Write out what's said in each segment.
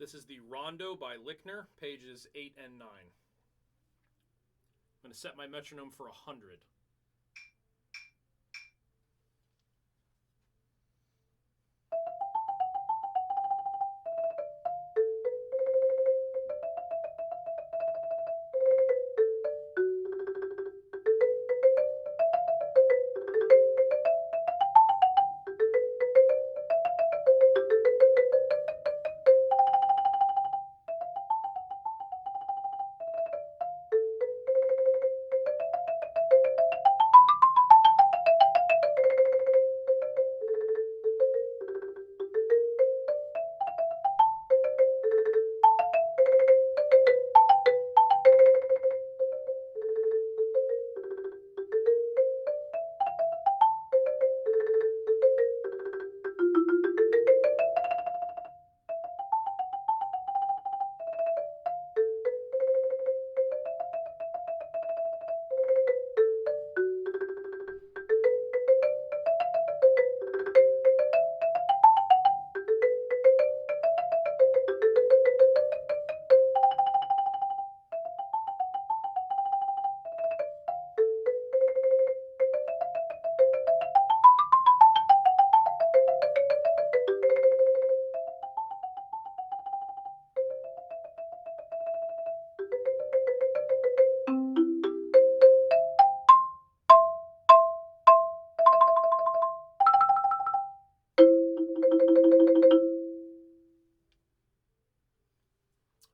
This is the Rondo by Lichner, pages 8 and 9. I'm going to set my metronome for 100.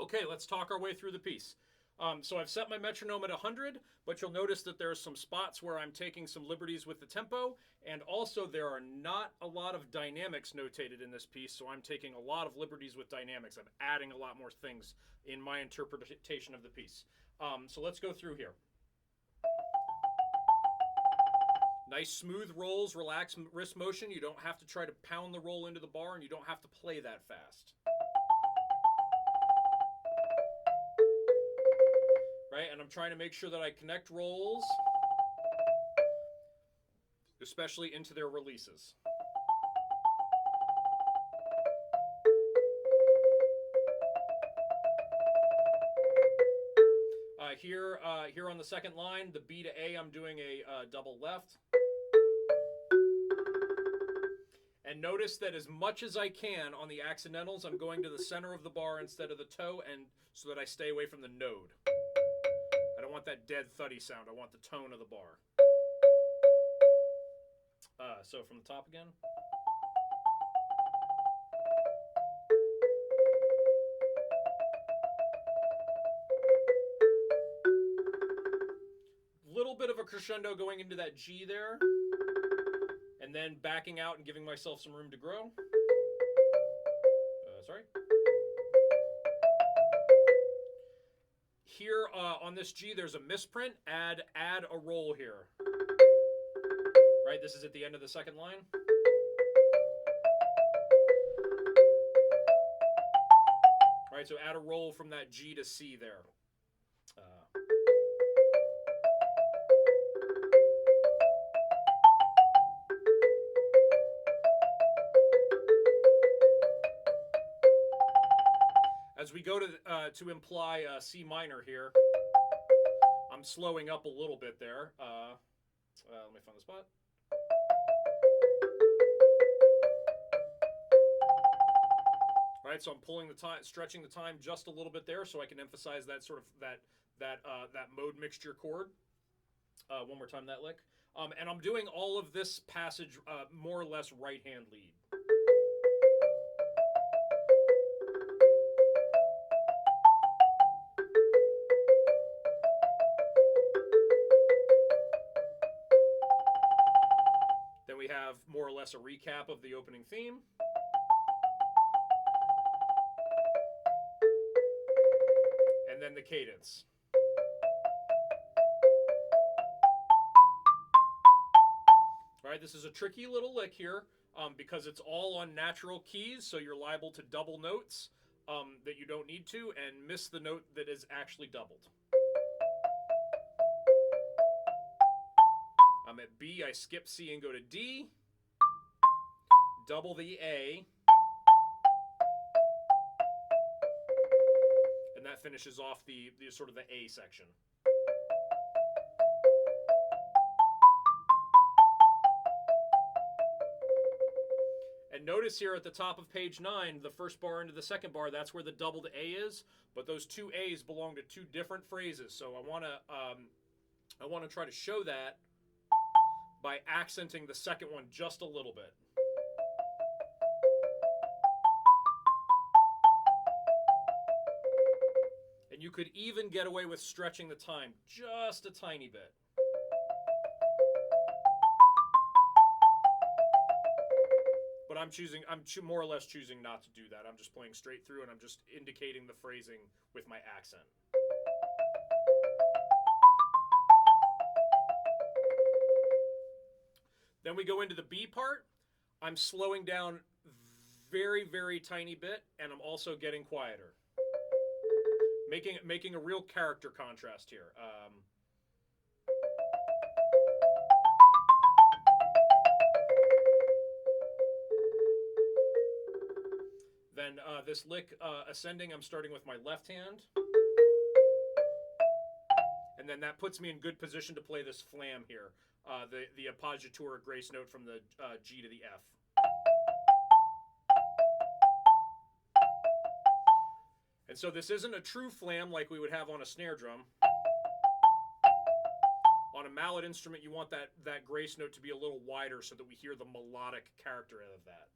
Okay, let's talk our way through the piece. So I've set my metronome at 100, but you'll notice that there are some spots where I'm taking some liberties with the tempo, and also there are not a lot of dynamics notated in this piece, so I'm taking a lot of liberties with dynamics. I'm adding a lot more things in my interpretation of the piece. So let's go through here. Nice smooth rolls, relaxed wrist motion. You don't have to try to pound the roll into the bar, and you don't have to play that fast. Right, and I'm trying to make sure that I connect rolls, especially into their releases. Here on the second line, the B to A, I'm doing a double left. And notice that as much as I can on the accidentals, I'm going to the center of the bar instead of the toe, and so that I stay away from the node. I don't want that dead thuddy sound. I want the tone of the bar. So from the top again. Little bit of a crescendo going into that G there. And then backing out and giving myself some room to grow. Sorry. Here on this G, there's a misprint. Add a roll here. Right, this is at the end of the second line. Right, so add a roll from that G to C there. As we go to imply C minor here, I'm slowing up a little bit there. Let me find the spot. Right, so I'm pulling the time, stretching the time just a little bit there, so I can emphasize that sort of that mode mixture chord. One more time that lick, and I'm doing all of this passage more or less right hand lead. Then we have more or less a recap of the opening theme. And then the cadence. All right, this is a tricky little lick here because it's all on natural keys, so you're liable to double notes that you don't need to and miss the note that is actually doubled. I'm at B, I skip C and go to D, double the A, that finishes off the sort of the A section. And notice here at the top of page 9, the first bar into the second bar, that's where the doubled A is, but those two A's belong to two different phrases. So I want to try to show that by accenting the second one just a little bit. And you could even get away with stretching the time just a tiny bit. But I'm more or less choosing not to do that. I'm just playing straight through, and I'm just indicating the phrasing with my accent. Then we go into the B part. I'm slowing down very, very tiny bit, and I'm also getting quieter. Making a real character contrast here. Then this lick ascending, I'm starting with my left hand. And then that puts me in good position to play this flam here. The appoggiatura grace note from the G to the F. And so this isn't a true flam like we would have on a snare drum. On a mallet instrument, you want that grace note to be a little wider so that we hear the melodic character of that.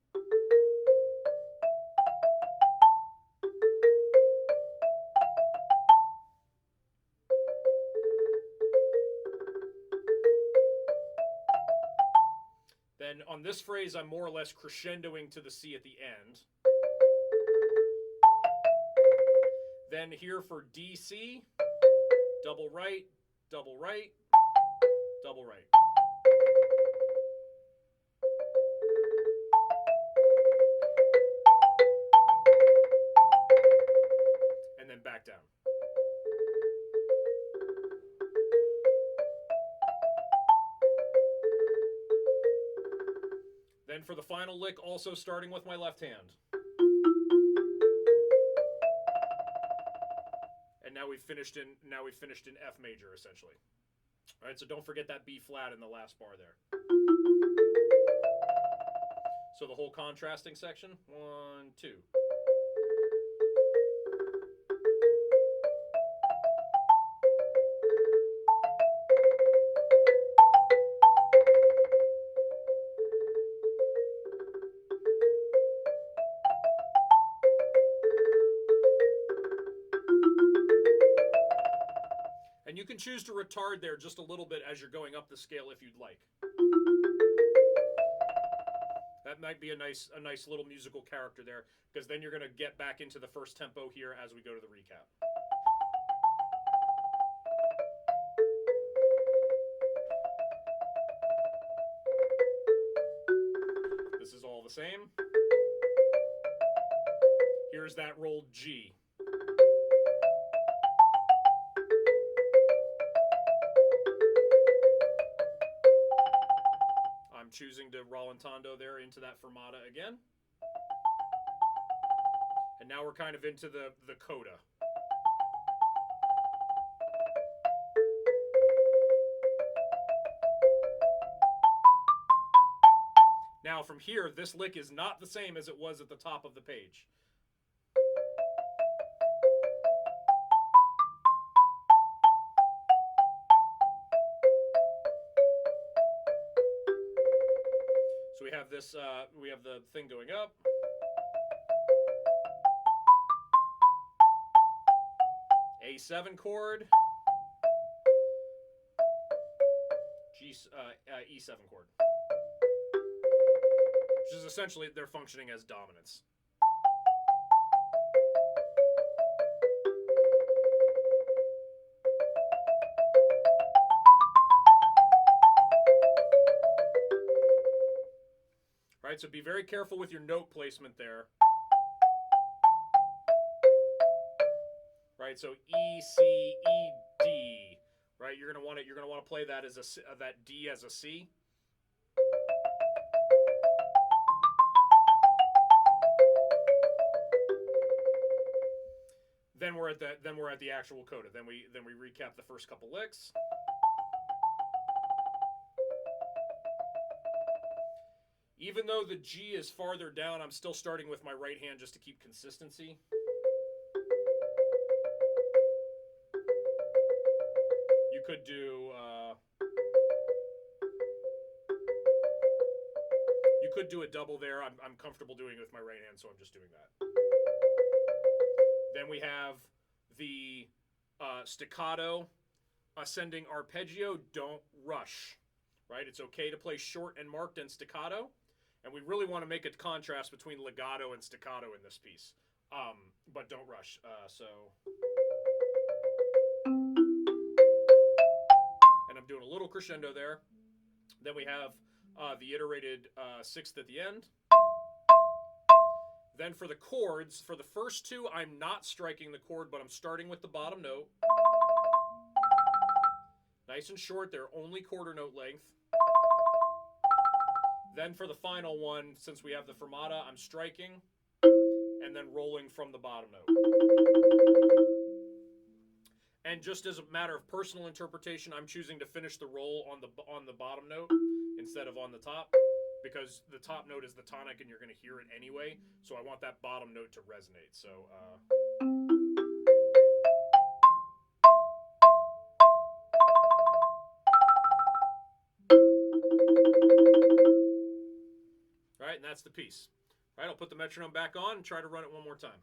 Then on this phrase, I'm more or less crescendoing to the C at the end. Then here for DC, double right, double right, double right. And then back down. Then for the final lick, also starting with my left hand. And now we've finished in F major essentially. All right, so don't forget that B flat in the last bar there. So the whole contrasting section, 1, 2. And you can choose to retard there just a little bit as you're going up the scale if you'd like. That might be a nice little musical character there, because then you're going to get back into the first tempo here as we go to the recap. This is all the same. Here's that rolled G. I'm choosing to rallentando there into that fermata again. And now we're kind of into the coda. Now from here, this lick is not the same as it was at the top of the page. So we have this, we have the thing going up. A7 chord. E7 chord. Which is essentially, they're functioning as dominants. Right, so be very careful with your note placement there. Right, so E, C, E, D. Right, you're gonna want to play that as that D as a C. then we're at the actual coda. Then we recap the first couple licks. Even though the G is farther down, I'm still starting with my right hand just to keep consistency. You could do a double there. I'm comfortable doing it with my right hand, so I'm just doing that. Then we have the staccato ascending arpeggio. Don't rush, right? It's okay to play short and marked and staccato, and we really want to make a contrast between legato and staccato in this piece, but don't rush. And I'm doing a little crescendo there. Then we have the iterated sixth at the end. Then for the chords, for the first two, I'm not striking the chord, but I'm starting with the bottom note. Nice and short, they're only quarter note length. Then for the final one, since we have the fermata, I'm striking and then rolling from the bottom note. And just as a matter of personal interpretation, I'm choosing to finish the roll on the bottom note instead of on the top, because the top note is the tonic and you're going to hear it anyway, so I want that bottom note to resonate. So all right, and that's the piece. All right, I'll put the metronome back on and try to run it one more time.